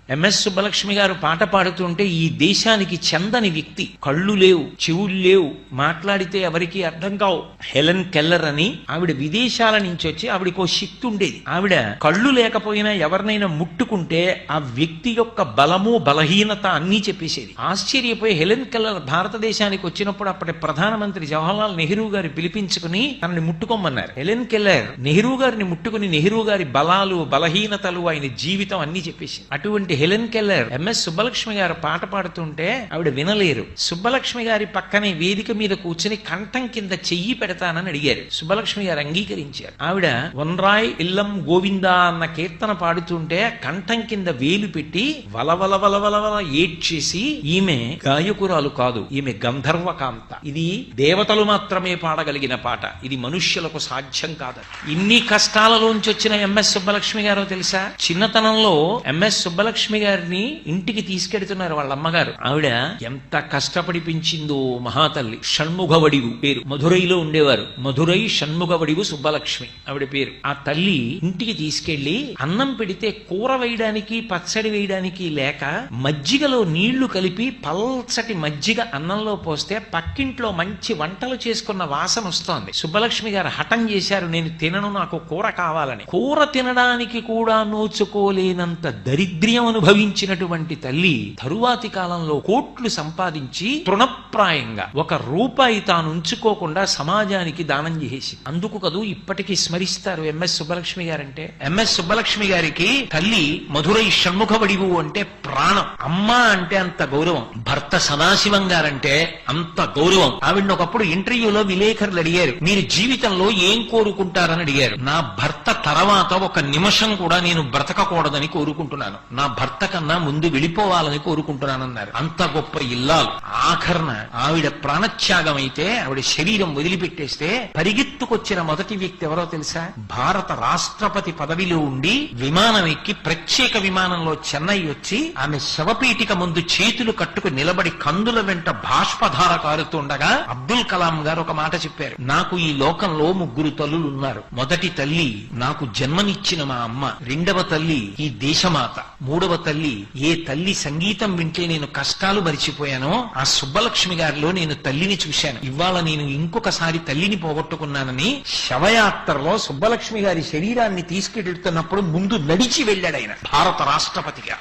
MS Subbalakshmi గారు పాట పాడుతుంటే ఈ దేశానికి చెందని వ్యక్తి, కళ్ళు లేవు, చెవులు లేవు, మాట్లాడితే ఎవరికి అర్థం కావు, హెలెన్ కెల్లర్ అని ఆవిడ విదేశాల నుంచి వచ్చి ఆవిడకో శక్తి ఉండేది. ఆవిడ కళ్ళు లేకపోయినా ఎవరినైనా ముట్టుకుంటే ఆ వ్యక్తి యొక్క బలము బలహీనత అన్నీ చెప్పేసేది. ఆశ్చర్యపోయి హెలెన్ కెల్లర్ భారతదేశానికి వచ్చినప్పుడు అప్పటి ప్రధానమంత్రి జవహర్లాల్ నెహ్రూ గారి పిలిపించుకుని తనని ముట్టుకోమన్నారు. హెలెన్ కెల్లర్ నెహ్రూ గారిని ముట్టుకుని నెహ్రూ గారి బలాలు బలహీనతలు ఆయన జీవితం అన్ని చెప్పేసి, అటువంటి హెలెన్ కెల్లర్ ఎంఎస్ సుబ్బలక్ష్మి గారు పాట పాడుతుంటే ఆవిడ వినలేరు. సుబ్బలక్ష్మి గారి పక్కనే వేదిక మీద కూర్చుని కంఠం కింద చెయ్యి పెడతానని అడిగారు. సుబ్బలక్ష్మి గారు అంగీకరించారు. ఆవిడ వన్రాయ్ ఇల్లం గోవిందా అన్న కీర్తన పాడుతుంటే కంఠం కింద వేలు పెట్టి వలవల వలవల ఏడ్చేసి, ఈమె గాయకురాలు కాదు, ఈమె గంధర్వకాంత, ఇది దేవతలు మాత్రమే పాడగలిగిన పాట, ఇది మనుష్యులకు సాధ్యం కాదు. ఇన్ని కష్టాలలోంచి వచ్చిన ఎంఎస్ సుబ్బలక్ష్మి గారో తెలుసా? చిన్నతనంలో ఎంఎస్ సుబ్బలక్ష్మి గారిని ఇంటికి తీసుకెడుతున్నారు వాళ్ళ అమ్మగారు. ఆవిడ ఎంత కష్టపడి పెంచిందో మహాతల్లి. షణ్ముఖవడివు పేరు, మధురైలో ఉండేవారు. మధురై షణ్ముఖవడివు సుబ్బలక్ష్మి ఆవిడ పేరు. ఆ తల్లి ఇంటికి తీసుకెళ్లి అన్నం పెడితే కూర వేయడానికి పచ్చడి వేయడానికి లేక మజ్జిగలో నీళ్లు కలిపి పల్చటి మజ్జిగ అన్నంలో పోస్తే పక్కింట్లో మంచి వంటలు చేసుకున్న వాసన వస్తోంది. సుబ్బలక్ష్మి గారు హఠం చేశారు, నేను తినను, నాకు కూర కావాలని. కూర తినడానికి కూడా నోచుకోలేనంత దరిద్ర్యం అనుభవించినటువంటి తల్లి తరువాతి కాలంలో కోట్లు సంపాదించి తృణప్రాయంగా ₹1 తాను ఉంచుకోకుండా సమాజానికి దానం చేసి, అందుకు కదూ ఇప్పటికీ స్మరిస్తారు ఎంఎస్ సుబ్బలక్ష్మి గారంటే. ఎంఎస్ సుబ్బలక్ష్మి గారికి తల్లి మధురై షణ్ముఖవడివు అంటే ప్రాణం. అమ్మ అంటే అంత గౌరవం, భర్త సదాశివం గారంటే అంత గౌరవం. ఆవిడ ఒకప్పుడు ఇంటర్వ్యూలో విలేకరులు అడిగారు, మీరు జీవితంలో ఏం కోరుకుంటారని అడిగారు. నా భర్త తర్వాత ఒక నిమిషం కూడా నేను బ్రతకకూడదని కోరుకుంటున్నాను, నా భర్త కన్నా ముందు వెళ్ళిపోవాలని కోరుకుంటున్నానన్నారు. అంత గొప్ప ఇల్లాలు. ఆఖరణ ఆవిడ ప్రాణత్యాగం అయితే, ఆవిడ శరీరం వదిలిపెట్టేస్తే పరిగెత్తుకొచ్చిన మొదటి వ్యక్తి ఎవరో తెలుసా? భారత రాష్ట్రపతి పదవిలో ఉండి విమానం ఎక్కి ప్రత్యేక విమానంలో చెన్నై వచ్చి ఆమె శవపీఠిక ముందు చేతులు కట్టుకు నిలబడి కందుల వెంట బాష్పధార కారుతుండగా అబ్దుల్ కలాం గారు ఒక మాట చెప్పారు, నాకు ఈ లోకంలో 3 తల్లులు ఉన్నారు. మొదటి తల్లి నాకు జన్మనిచ్చిన మా అమ్మ, రెండవ తల్లి ఈ దేశమాత, మూడవ తల్లి ఏ తల్లి సంగీతం వింటే నేను కష్టాలు మరిచిపోయానో ఆ సుబ్బలక్ష్మి గారిలో నేను తల్లిని చూశాను. ఇవాళ నేను ఇంకొకసారి తల్లిని పోగొట్టుకున్నానని శవయాత్రలో సుబ్బలక్ష్మి గారి శరీరాన్ని తీసుకెళ్తున్నప్పుడు ముందు నడిచి వెళ్ళాడు ఆయన భారత రాష్ట్రపతిగా.